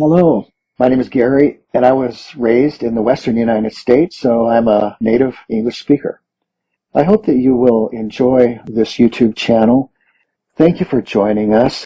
Hello, my name is Gary, and I was raised in the western United States, so I'm a native English speaker. I hope that you will enjoy this YouTube channel. Thank you for joining us.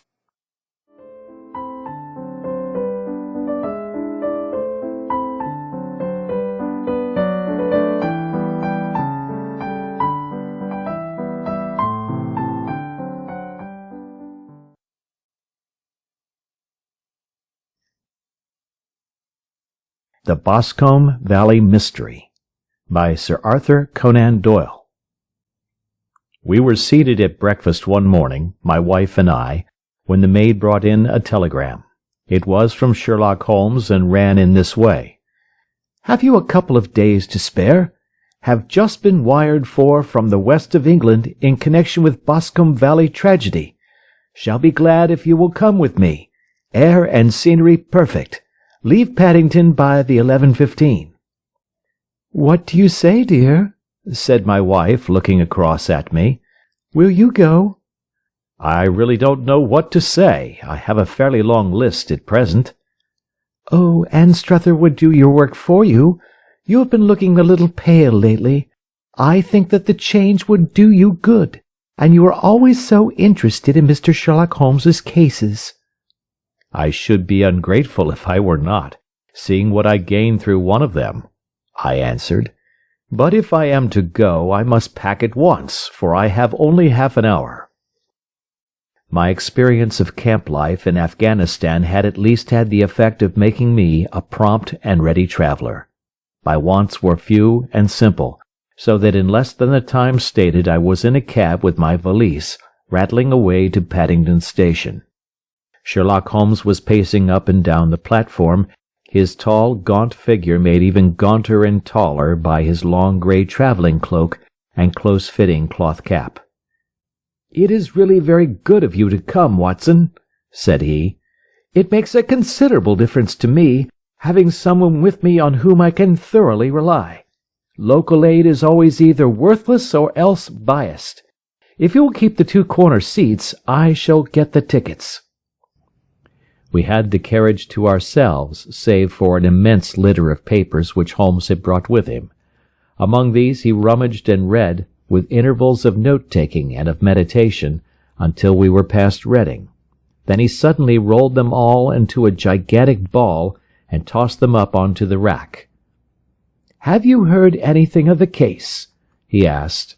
The Boscombe Valley Mystery by Sir Arthur Conan Doyle. We were seated at breakfast one morning, my wife and I, when the maid brought in a telegram. It was from Sherlock Holmes and ran in this way. "Have you a couple of days to spare? Have just been wired for from the west of England in connection with Boscombe Valley tragedy. Shall be glad if you will come with me. Air and scenery perfect. Leave Paddington by the 11:15. "What do you say, dear?" said my wife, looking across at me. "Will you go?" "I really don't know what to say. I have a fairly long list at present." "Oh, Anstruther would do your work for you. You have been looking a little pale lately. I think that the change would do you good, and you are always so interested in Mr. Sherlock Holmes's cases." "I should be ungrateful if I were not, seeing what I gained through one of them," I answered. "But if I am to go, I must pack at once, for I have only half an hour." My experience of camp life in Afghanistan had at least had the effect of making me a prompt and ready traveler. My wants were few and simple, so that in less than the time stated I was in a cab with my valise, rattling away to Paddington Station. Sherlock Holmes was pacing up and down the platform, his tall, gaunt figure made even gaunter and taller by his long grey travelling cloak and close-fitting cloth cap. "It is really very good of you to come, Watson," said he. "It makes a considerable difference to me, having someone with me on whom I can thoroughly rely. Local aid is always either worthless or else biased. If you will keep the two corner seats, I shall get the tickets." We had the carriage to ourselves, save for an immense litter of papers which Holmes had brought with him. Among these he rummaged and read, with intervals of note-taking and of meditation, until we were past Reading. Then he suddenly rolled them all into a gigantic ball and tossed them up onto the rack. "Have you heard anything of the case?" he asked.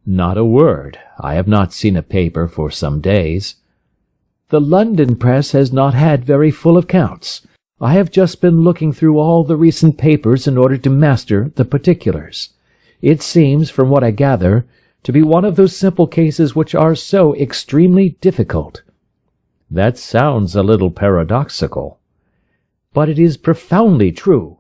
"Not a word. I have not seen a paper for some days." "The London press has not had very full accounts. I have just been looking through all the recent papers in order to master the particulars. It seems, from what I gather, to be one of those simple cases which are so extremely difficult." "That sounds a little paradoxical." "But it is profoundly true.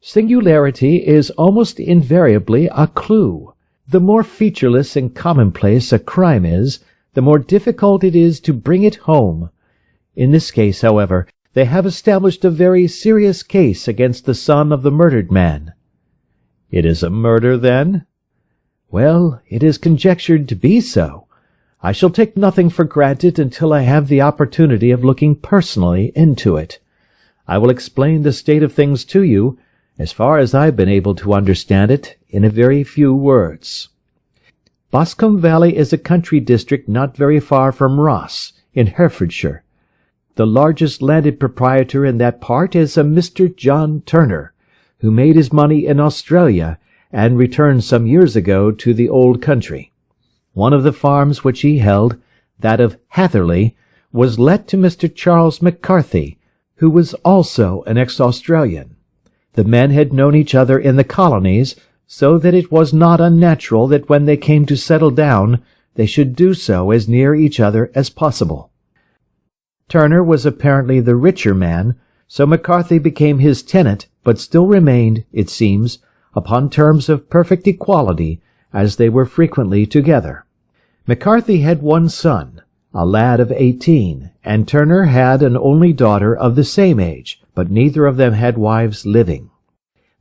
Singularity is almost invariably a clue. The more featureless and commonplace a crime is, the more difficult it is to bring it home. In this case, however, they have established a very serious case against the son of the murdered man." "It is a murder, then?" "Well, it is conjectured to be so. I shall take nothing for granted until I have the opportunity of looking personally into it. I will explain the state of things to you, as far as I have been able to understand it, in a very few words. Boscombe Valley is a country district not very far from Ross, in Herefordshire. The largest landed proprietor in that part is a Mr. John Turner, who made his money in Australia and returned some years ago to the old country. One of the farms which he held, that of Hatherley, was let to Mr. Charles McCarthy, who was also an ex-Australian. The men had known each other in the colonies, so that it was not unnatural that when they came to settle down, they should do so as near each other as possible. Turner was apparently the richer man, so McCarthy became his tenant, but still remained, it seems, upon terms of perfect equality, as they were frequently together. McCarthy had one son, a lad of 18, and Turner had an only daughter of the same age, but neither of them had wives living.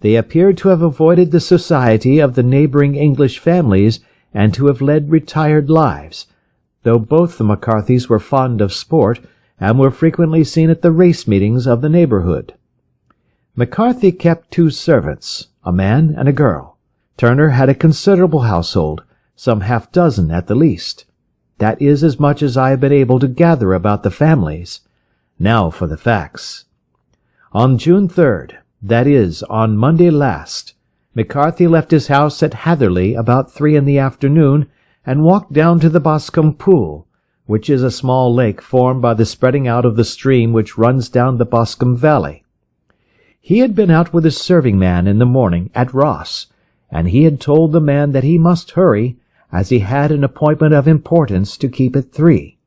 They appeared to have avoided the society of the neighbouring English families and to have led retired lives, though both the McCarthys were fond of sport, and were frequently seen at the race meetings of the neighborhood. McCarthy kept 2 servants, a man and a girl. Turner had a considerable household, some half-dozen at the least. That is as much as I have been able to gather about the families. Now for the facts. On June 3rd, that is, on Monday last, McCarthy left his house at Hatherley about 3 in the afternoon and walked down to the Boscombe Pool, which is a small lake formed by the spreading out of the stream which runs down the Boscombe Valley. He had been out with his serving man in the morning at Ross, and he had told the man that he must hurry, as he had an appointment of importance to keep at 3.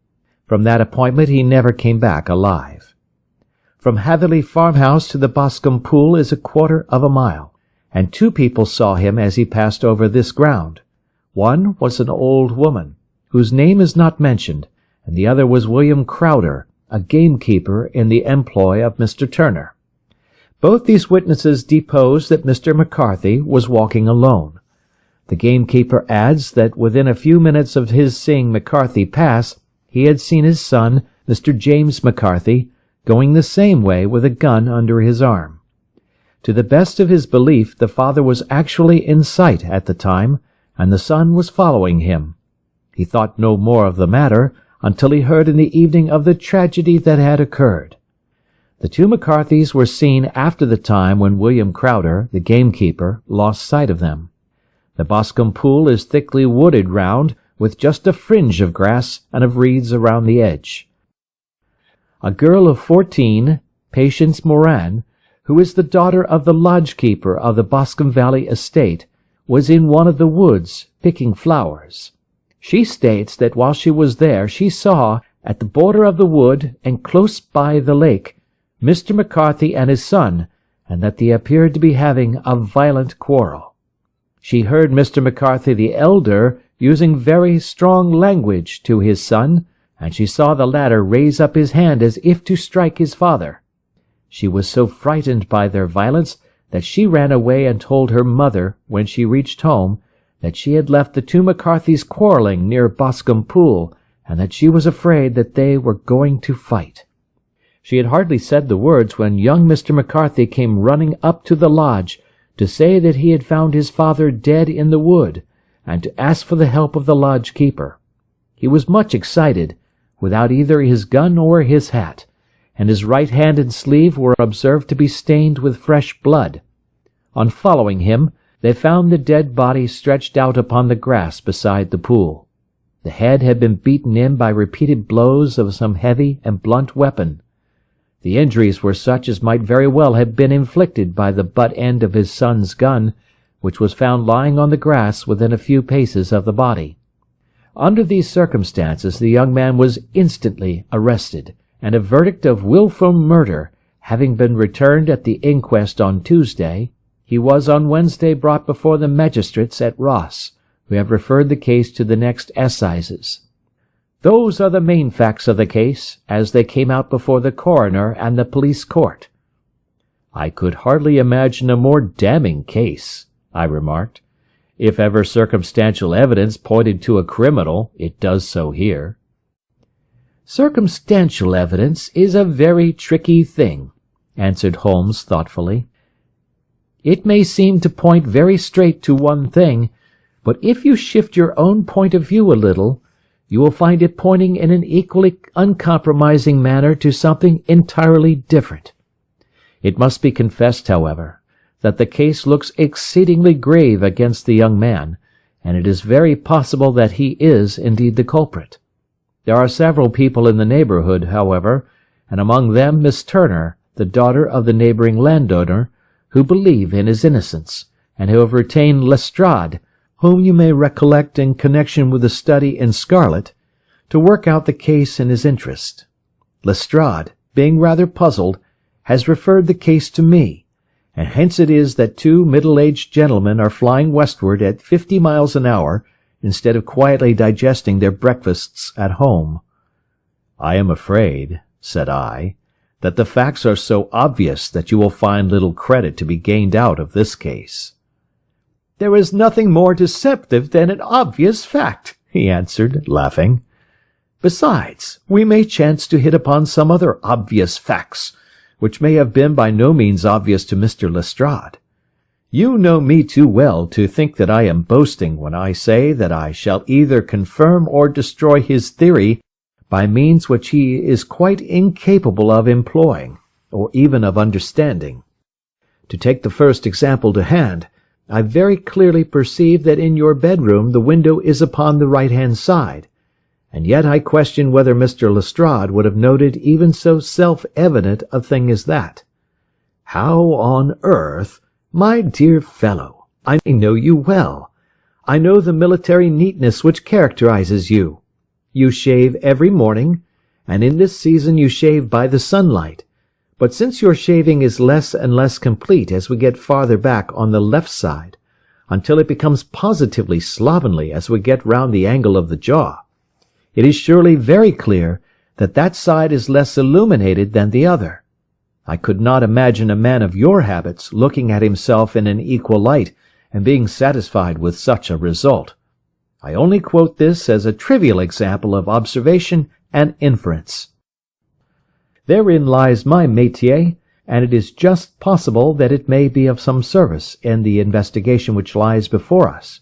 From that appointment he never came back alive. From Hatherley farmhouse to the Boscombe Pool is a 1/4 of a mile, and 2 people saw him as he passed over this ground. One was an old woman, whose name is not mentioned, and the other was William Crowder, a gamekeeper in the employ of Mr. Turner. Both these witnesses depose that Mr. McCarthy was walking alone. The gamekeeper adds that within a few minutes of his seeing McCarthy pass, he had seen his son, Mr. James McCarthy, going the same way with a gun under his arm. To the best of his belief, the father was actually in sight at the time, and the son was following him. He thought no more of the matter until he heard in the evening of the tragedy that had occurred. The 2 McCarthys were seen after the time when William Crowder, the gamekeeper, lost sight of them. The Boscombe Pool is thickly wooded round, with just a fringe of grass and of reeds around the edge. A girl of 14, Patience Moran, who is the daughter of the lodge-keeper of the Boscombe Valley estate, was in one of the woods picking flowers. She states that while she was there she saw, at the border of the wood and close by the lake, Mr. McCarthy and his son, and that they appeared to be having a violent quarrel. She heard Mr. McCarthy the elder using very strong language to his son, and she saw the latter raise up his hand as if to strike his father. She was so frightened by their violence that she ran away and told her mother, when she reached home, that she had left the 2 McCarthys quarrelling near Boscombe Pool, and that she was afraid that they were going to fight. She had hardly said the words when young Mr. McCarthy came running up to the lodge to say that he had found his father dead in the wood, and to ask for the help of the lodge-keeper. He was much excited, without either his gun or his hat, and his right hand and sleeve were observed to be stained with fresh blood. On following him, they found the dead body stretched out upon the grass beside the pool. The head had been beaten in by repeated blows of some heavy and blunt weapon. The injuries were such as might very well have been inflicted by the butt end of his son's gun, which was found lying on the grass within a few paces of the body. Under these circumstances the young man was instantly arrested, and a verdict of wilful murder having been returned at the inquest on Tuesday, he was on Wednesday brought before the magistrates at Ross, who have referred the case to the next assizes. Those are the main facts of the case, as they came out before the coroner and the police court. "I could hardly imagine a more damning case," I remarked. "If ever circumstantial evidence pointed to a criminal, it does so here." "Circumstantial evidence is a very tricky thing," answered Holmes thoughtfully. "It may seem to point very straight to one thing, but if you shift your own point of view a little, you will find it pointing in an equally uncompromising manner to something entirely different. It must be confessed, however, that the case looks exceedingly grave against the young man, and it is very possible that he is indeed the culprit. There are several people in the neighborhood, however, and among them Miss Turner, the daughter of the neighboring landowner, who believe in his innocence, and who have retained Lestrade, whom you may recollect in connection with the study in scarlet, to work out the case in his interest. Lestrade, being rather puzzled, has referred the case to me, and hence it is that 2 middle-aged gentlemen are flying westward at 50 miles an hour, instead of quietly digesting their breakfasts at home. "I am afraid," said I, "that the facts are so obvious that you will find little credit to be gained out of this case." "There is nothing more deceptive than an obvious fact," he answered, laughing. Besides, we may chance to hit upon some other obvious facts, which may have been by no means obvious to Mr. Lestrade. You know me too well to think that I am boasting when I say that I shall either confirm or destroy his theory by means which he is quite incapable of employing, or even of understanding. To take the first example to hand, I very clearly perceive that in your bedroom the window is upon the right-hand side, and yet I question whether Mr. Lestrade would have noted even so self-evident a thing as that. How on earth— My dear fellow, I know you well. I know the military neatness which characterizes you. You shave every morning, and in this season you shave by the sunlight. But since your shaving is less and less complete as we get farther back on the left side, until it becomes positively slovenly as we get round the angle of the jaw, it is surely very clear that that side is less illuminated than the other. I could not imagine a man of your habits looking at himself in an equal light and being satisfied with such a result. I only quote this as a trivial example of observation and inference. Therein lies my métier, and it is just possible that it may be of some service in the investigation which lies before us.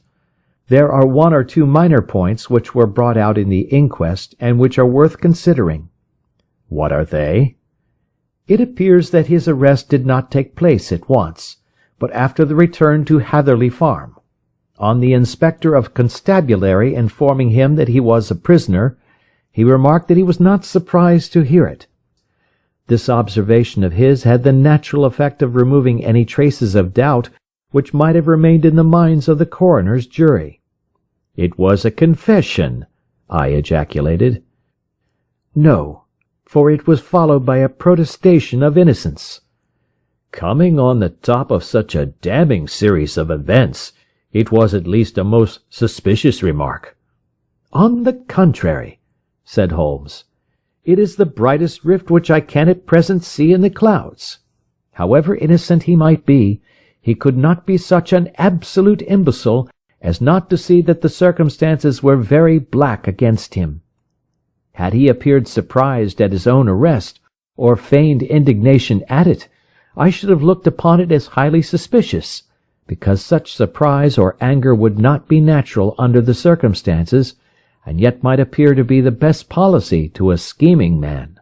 There are one or two minor points which were brought out in the inquest and which are worth considering. What are they? It appears that his arrest did not take place at once, but after the return to Hatherley Farm. On the inspector of constabulary informing him that he was a prisoner, he remarked that he was not surprised to hear it. This observation of his had the natural effect of removing any traces of doubt which might have remained in the minds of the coroner's jury. "It was a confession," I ejaculated. "No, for it was followed by a protestation of innocence." "Coming on the top of such a damning series of events, it was at least a most suspicious remark." "On the contrary," said Holmes, "it is the brightest rift which I can at present see in the clouds. However innocent he might be, he could not be such an absolute imbecile as not to see that the circumstances were very black against him. Had he appeared surprised at his own arrest, or feigned indignation at it, I should have looked upon it as highly suspicious, because such surprise or anger would not be natural under the circumstances, and yet might appear to be the best policy to a scheming man.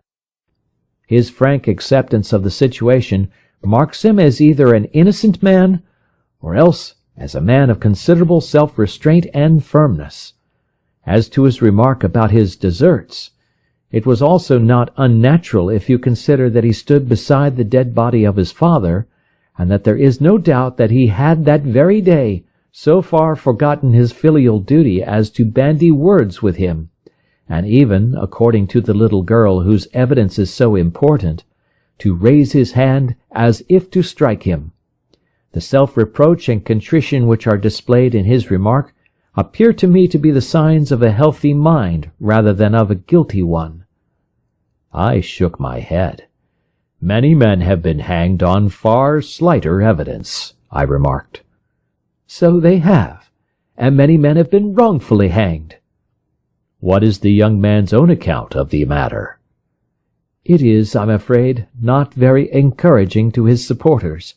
His frank acceptance of the situation marks him as either an innocent man, or else as a man of considerable self-restraint and firmness. As to his remark about his deserts, it was also not unnatural if you consider that he stood beside the dead body of his father, and that there is no doubt that he had that very day so far forgotten his filial duty as to bandy words with him, and even, according to the little girl whose evidence is so important, to raise his hand as if to strike him. The self-reproach and contrition which are displayed in his remark appear to me to be the signs of a healthy mind rather than of a guilty one." I shook my head. "Many men have been hanged on far slighter evidence," I remarked. "So they have, and many men have been wrongfully hanged." "What is the young man's own account of the matter?" "It is, I'm afraid, not very encouraging to his supporters,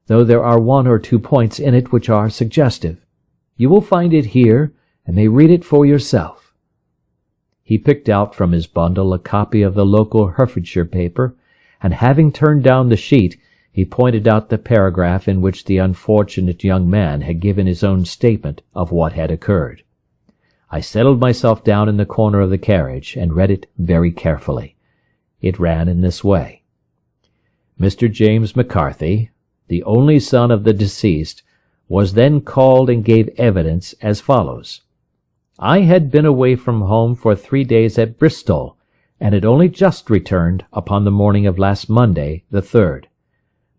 though there are one or two points in it which are suggestive. You will find it here, and may read it for yourself." He picked out from his bundle a copy of the local Herefordshire paper, and having turned down the sheet, he pointed out the paragraph in which the unfortunate young man had given his own statement of what had occurred. I settled myself down in the corner of the carriage and read it very carefully. It ran in this way: "Mr. James McCarthy, the only son of the deceased, was then called and gave evidence as follows. I had been away from home for 3 days at Bristol, and had only just returned upon the morning of last Monday, the 3rd.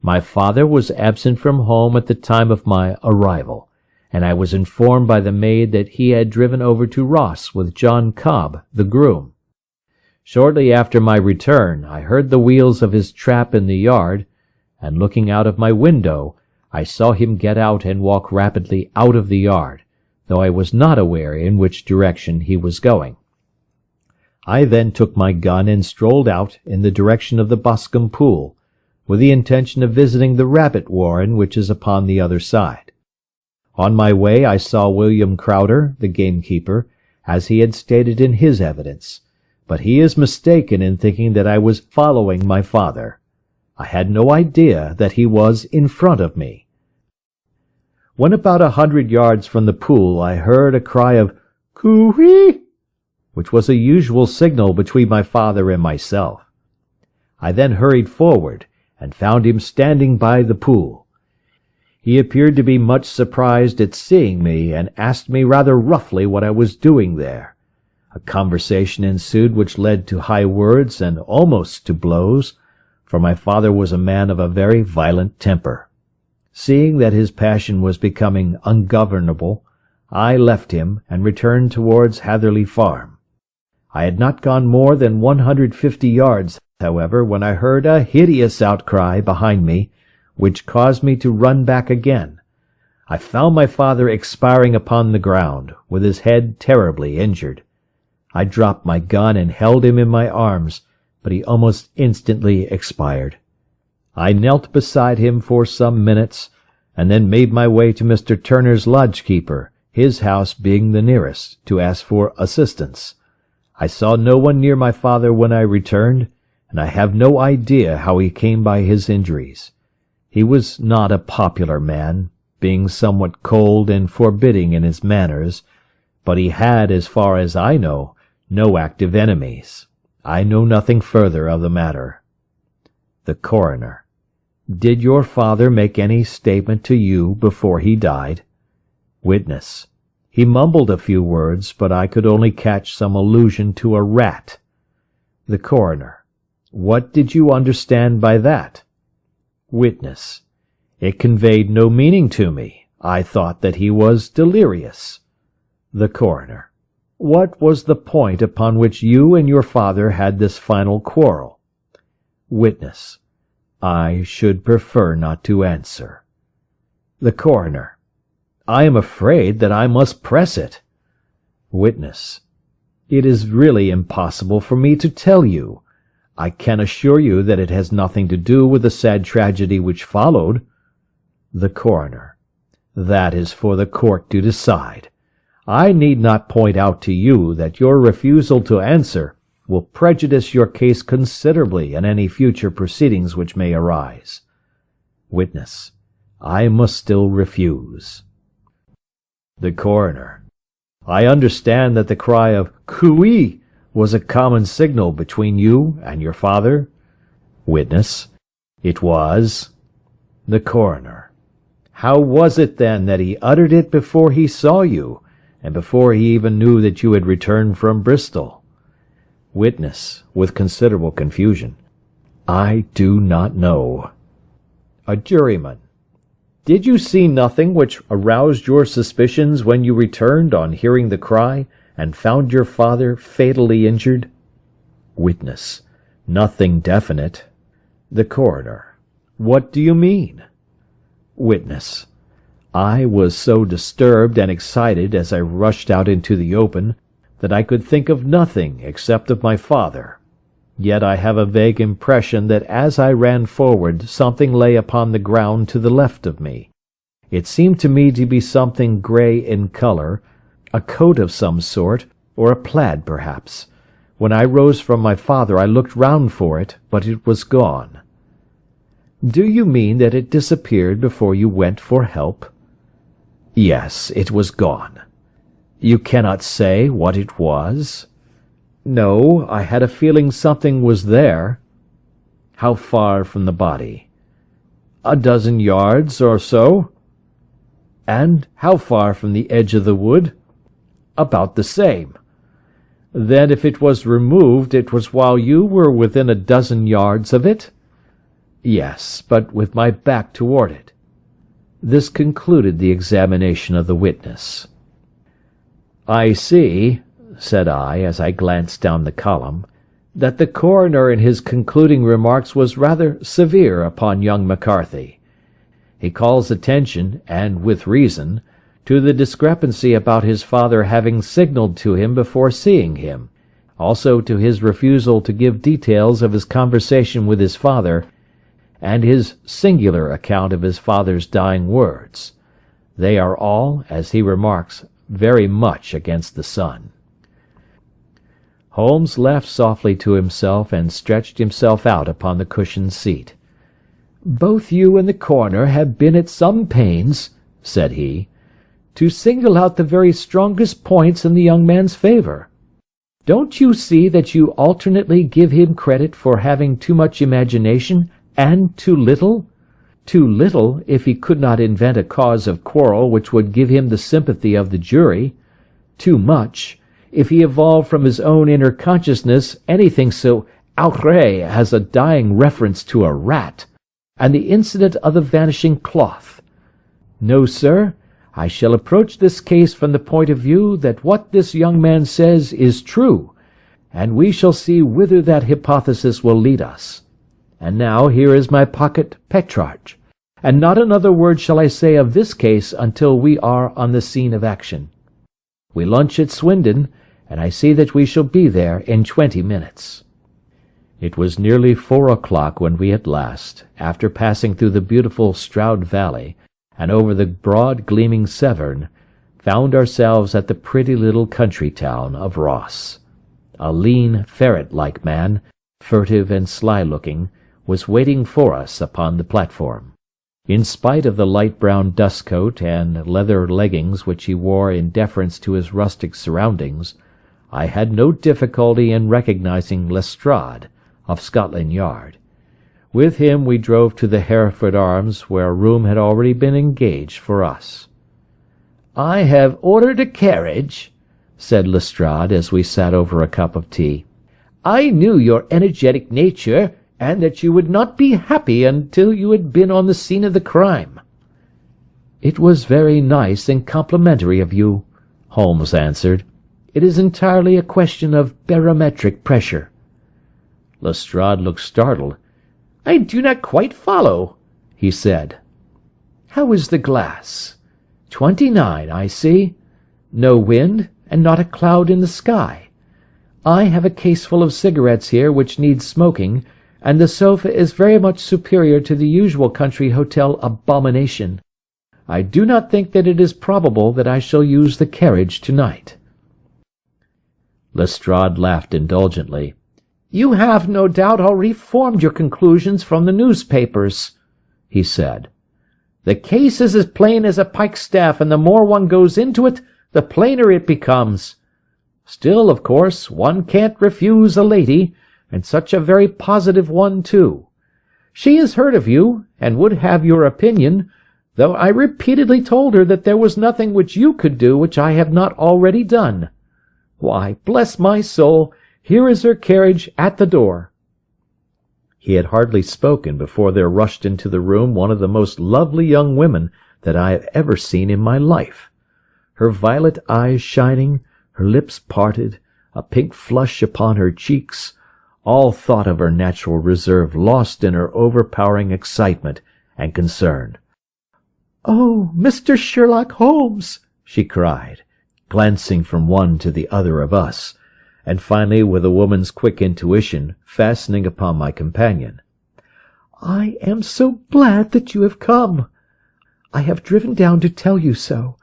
My father was absent from home at the time of my arrival, and I was informed by the maid that he had driven over to Ross with John Cobb, the groom. Shortly after my return, I heard the wheels of his trap in the yard, and looking out of my window, I saw him get out and walk rapidly out of the yard, though I was not aware in which direction he was going. I then took my gun and strolled out in the direction of the Boscombe pool, with the intention of visiting the rabbit warren which is upon the other side. On my way I saw William Crowder, the gamekeeper, as he had stated in his evidence, but he is mistaken in thinking that I was following my father. I had no idea that he was in front of me. When about 100 yards from the pool I heard a cry of "Coo-ee!" which was a usual signal between my father and myself. I then hurried forward and found him standing by the pool. He appeared to be much surprised at seeing me, and asked me rather roughly what I was doing there. A conversation ensued which led to high words and almost to blows, for my father was a man of a very violent temper. Seeing that his passion was becoming ungovernable, I left him and returned towards Hatherley Farm. I had not gone more than 150 yards, however, when I heard a hideous outcry behind me, which caused me to run back again. I found my father expiring upon the ground, with his head terribly injured. I dropped my gun and held him in my arms, but he almost instantly expired. I knelt beside him for some minutes, and then made my way to Mr. Turner's lodge-keeper, his house being the nearest, to ask for assistance. I saw no one near my father when I returned, and I have no idea how he came by his injuries. He was not a popular man, being somewhat cold and forbidding in his manners, but he had, as far as I know, no active enemies. I know nothing further of the matter. The Coroner: Did your father make any statement to you before he died? Witness: He mumbled a few words, but I could only catch some allusion to a rat. The Coroner: What did you understand by that? Witness: It conveyed no meaning to me. I thought that he was delirious. The Coroner: What was the point upon which you and your father had this final quarrel? Witness: I should prefer not to answer. The Coroner: I am afraid that I must press it. Witness: It is really impossible for me to tell you. I can assure you that it has nothing to do with the sad tragedy which followed. The Coroner: That is for the court to decide. I need not point out to you that your refusal to answer will prejudice your case considerably in any future proceedings which may arise. Witness: I must still refuse. The Coroner: I understand that the cry of "Coo-ee!" was a common signal between you and your father? Witness: It was. The Coroner: How was it, then, that he uttered it before he saw you, and before he even knew that you had returned from Bristol? Witness, with considerable confusion: I do not know. A juryman: Did you see nothing which aroused your suspicions when you returned on hearing the cry, and found your father fatally injured? Witness: Nothing definite. The Coroner: What do you mean? Witness: I was so disturbed and excited as I rushed out into the open that I could think of nothing except of my father. Yet I have a vague impression that as I ran forward something lay upon the ground to the left of me. It seemed to me to be something grey in colour, a coat of some sort, or a plaid perhaps. When I rose from my father I looked round for it, but it was gone. Do you mean that it disappeared before you went for help? Yes, it was gone. You cannot say what it was? No, I had a feeling something was there. How far from the body? 12 yards or so. And how far from the edge of the wood? About the same. Then if it was removed, it was while you were within 12 yards of it? Yes, but with my back toward it. This concluded the examination of the witness. I see, said I, as I glanced down the column, that the coroner in his concluding remarks was rather severe upon young McCarthy. He calls attention, and with reason, to the discrepancy about his father having signalled to him before seeing him. also to his refusal to give details of his conversation with his father, and his singular account of his father's dying words. They are all, as he remarks, very much against the son. Holmes laughed softly to himself and stretched himself out upon the cushioned seat. "Both you and the coroner have been at some pains," said he, "to single out the very strongest points in the young man's favour. Don't you see that you alternately give him credit for having too much imagination and too little? Too little if he could not invent a cause of quarrel which would give him the sympathy of the jury; too much if he evolved from his own inner consciousness anything so outré as a dying reference to a rat, and the incident of the vanishing cloth. No, sir, I shall approach this case from the point of view that what this young man says is true, and we shall see whither that hypothesis will lead us. And now here is my pocket Petrarch, and not another word shall I say of this case until we are on the scene of action. We lunch at Swindon, and I see that we shall be there in 20 minutes. It was nearly 4 o'clock when we at last, after passing through the beautiful Stroud Valley, and over the broad gleaming Severn, found ourselves at the pretty little country town of Ross. A lean, ferret-like man, furtive and sly-looking, was waiting for us upon the platform. In spite of the light brown dust coat and leather leggings which he wore in deference to his rustic surroundings, I had no difficulty in recognizing Lestrade, of Scotland Yard. With him we drove to the Hereford Arms, where a room had already been engaged for us. "I have ordered a carriage," said Lestrade as we sat over a cup of tea. "I knew your energetic nature, and that you would not be happy until you had been on the scene of the crime." "It was very nice and complimentary of you," Holmes answered. "It is entirely a question of barometric pressure." Lestrade looked startled. "I do not quite follow," he said. "How is the glass?" 29, I see. No wind, and not a cloud in the sky. I have a case full of cigarettes here which need smoking, and the sofa is very much superior to the usual country hotel abomination. I do not think that it is probable that I shall use the carriage to-night." Lestrade laughed indulgently. "You have, no doubt, already formed your conclusions from the newspapers," he said. "The case is as plain as a pikestaff, and the more one goes into it, the plainer it becomes. Still, of course, one can't refuse a lady, and such a very positive one, too. She has heard of you, and would have your opinion, though I repeatedly told her that there was nothing which you could do which I have not already done. Why, bless my soul, here is her carriage at the door." He had hardly spoken before there rushed into the room one of the most lovely young women that I have ever seen in my life. Her violet eyes shining, her lips parted, a pink flush upon her cheeks, all thought of her natural reserve lost in her overpowering excitement and concern. "Oh, Mr. Sherlock Holmes!" she cried, glancing from one to the other of us, and finally, with a woman's quick intuition, fastening upon my companion. "I am so glad that you have come. I have driven down to tell you so.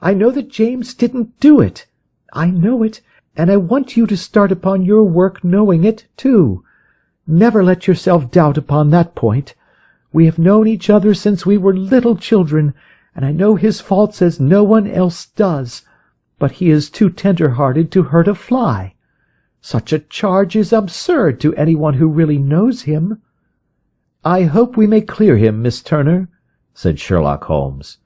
I know that James didn't do it. I know it, and I want you to start upon your work knowing it, too. Never let yourself doubt upon that point. We have known each other since we were little children, and I know his faults as no one else does, but he is too tender-hearted to hurt a fly. Such a charge is absurd to anyone who really knows him." "I hope we may clear him, Miss Turner," said Sherlock Holmes.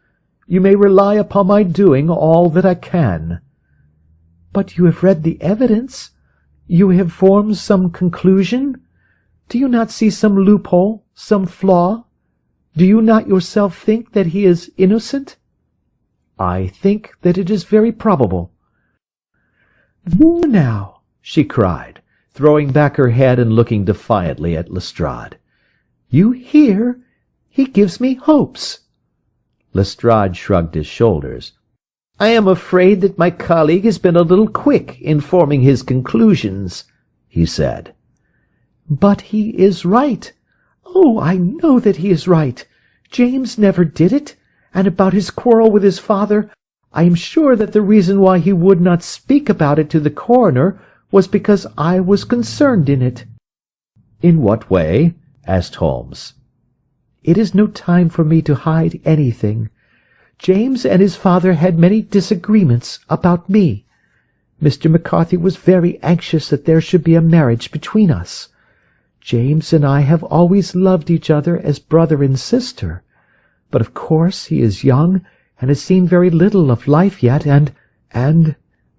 "You may rely upon my doing all that I can." "But you have read the evidence? You have formed some conclusion? Do you not see some loophole, some flaw? Do you not yourself think that he is innocent?" "I think that it is very probable." "There now!" she cried, throwing back her head and looking defiantly at Lestrade. "You hear? He gives me hopes." Lestrade shrugged his shoulders. "I am afraid that my colleague has been a little quick in forming his conclusions," he said. "But he is right. Oh, I know that he is right. James never did it, and about his quarrel with his father, I am sure that the reason why he would not speak about it to the coroner was because I was concerned in it." "In what way?" asked Holmes. "It is no time for me to hide anything. James and his father had many disagreements about me. Mr. McCarthy was very anxious that there should be a marriage between us. James and I have always loved each other as brother and sister, but of course he is young and has seen very little of life yet, and,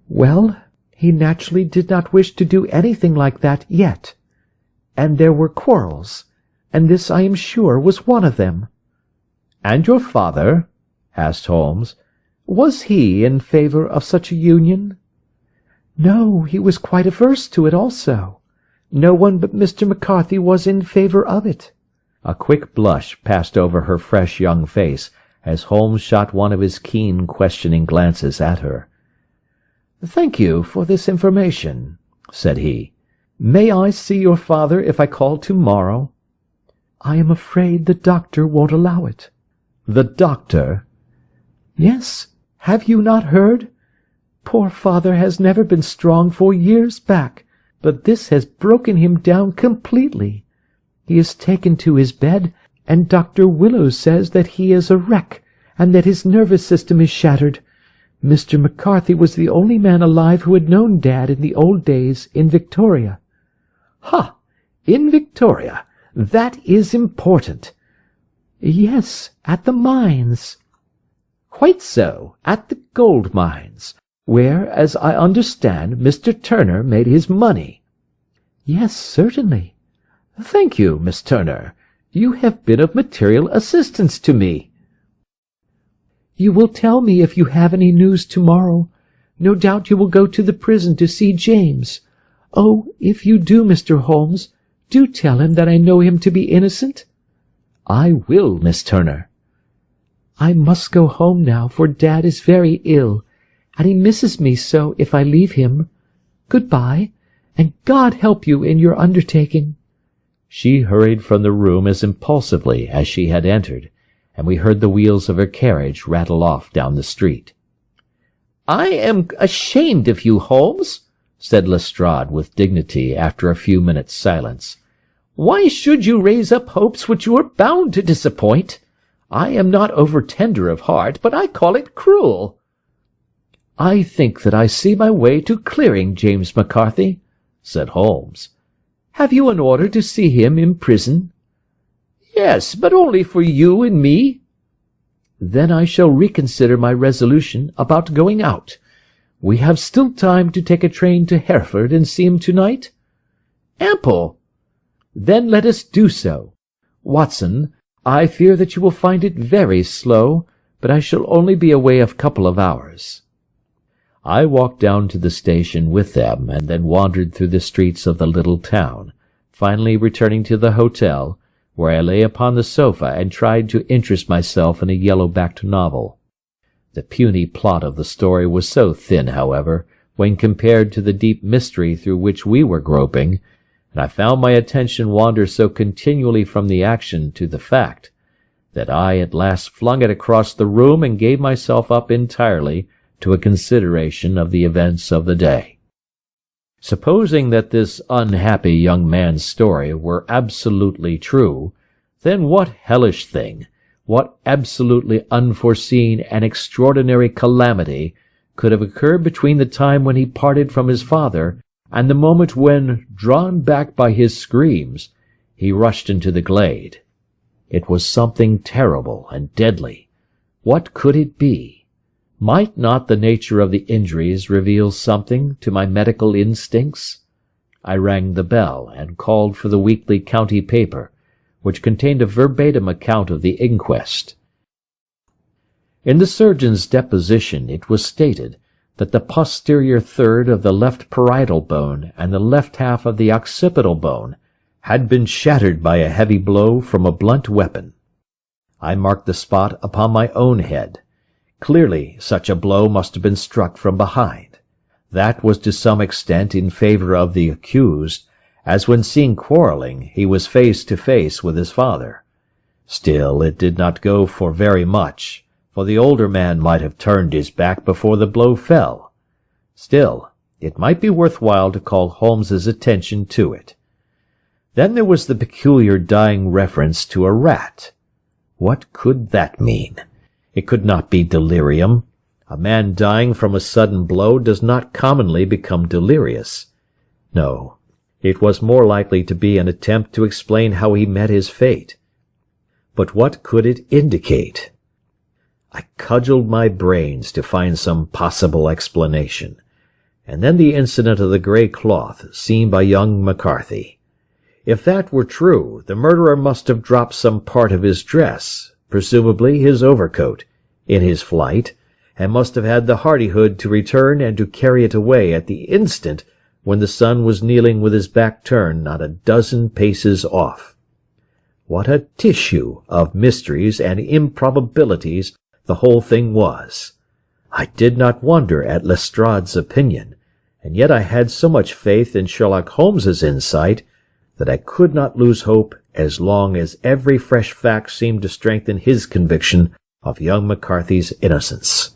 well, he naturally did not wish to do anything like that yet. And there were quarrels, and this, I am sure, was one of them." "And your father," asked Holmes, "was he in favour of such a union?" "No, he was quite averse to it also. No one but Mr. McCarthy was in favour of it." A quick blush passed over her fresh young face as Holmes shot one of his keen, questioning glances at her. "Thank you for this information," said he. "May I see your father if I call tomorrow?" "I am afraid the doctor won't allow it." "The doctor?" "Yes. Have you not heard? Poor father has never been strong for years back, but this has broken him down completely. He is taken to his bed, and Dr. Willows says that he is a wreck, and that his nervous system is shattered. Mr. McCarthy was the only man alive who had known Dad in the old days in Victoria." "Ha! In Victoria? That is important." "Yes, at the mines." "Quite so, at the gold mines, where, as I understand, Mr. Turner made his money." "Yes, certainly." "Thank you, Miss Turner. You have been of material assistance to me." "You will tell me if you have any news tomorrow. No doubt you will go to the prison to see James. Oh, if you do, Mr. Holmes, do tell him that I know him to be innocent." "I will, Miss Turner." "I must go home now, for Dad is very ill, and he misses me so if I leave him. Good-bye, and God help you in your undertaking." She hurried from the room as impulsively as she had entered, and we heard the wheels of her carriage rattle off down the street. "I am ashamed of you, Holmes," said Lestrade with dignity after a few minutes' silence. "Why should you raise up hopes which you are bound to disappoint? I am not over-tender of heart, but I call it cruel." "I think that I see my way to clearing James McCarthy," said Holmes. "Have you an order to see him in prison?" "Yes, but only for you and me." "Then I shall reconsider my resolution about going out. We have still time to take a train to Hereford and see him tonight?" "Ample." "Then let us do so. Watson, I fear that you will find it very slow, but I shall only be away a couple of hours." I walked down to the station with them and then wandered through the streets of the little town, finally returning to the hotel, where I lay upon the sofa and tried to interest myself in a yellow-backed novel. The puny plot of the story was so thin, however, when compared to the deep mystery through which we were groping, and I found my attention wander so continually from the action to the fact, that I at last flung it across the room and gave myself up entirely to a consideration of the events of the day. Supposing that this unhappy young man's story were absolutely true, then what hellish thing, what absolutely unforeseen and extraordinary calamity could have occurred between the time when he parted from his father and the moment when, drawn back by his screams, he rushed into the glade? It was something terrible and deadly. What could it be? Might not the nature of the injuries reveal something to my medical instincts? I rang the bell and called for the weekly county paper, which contained a verbatim account of the inquest. In the surgeon's deposition it was stated that the posterior third of the left parietal bone and the left half of the occipital bone had been shattered by a heavy blow from a blunt weapon. I marked the spot upon my own head. Clearly, such a blow must have been struck from behind. That was to some extent in favor of the accused, as when seen quarrelling, he was face to face with his father. Still, it did not go for very much, for the older man might have turned his back before the blow fell. Still, it might be worthwhile to call Holmes's attention to it. Then there was the peculiar dying reference to a rat. What could that mean? It could not be delirium. A man dying from a sudden blow does not commonly become delirious. No, it was more likely to be an attempt to explain how he met his fate. But what could it indicate? I cudgelled my brains to find some possible explanation, and then the incident of the grey cloth seen by young McCarthy. If that were true, the murderer must have dropped some part of his dress, presumably his overcoat, in his flight, and must have had the hardihood to return and to carry it away at the instant when the son was kneeling with his back turned not a dozen paces off. What a tissue of mysteries and improbabilities the whole thing was! I did not wonder at Lestrade's opinion, and yet I had so much faith in Sherlock Holmes's insight that I could not lose hope as long as every fresh fact seemed to strengthen his conviction of young McCarthy's innocence.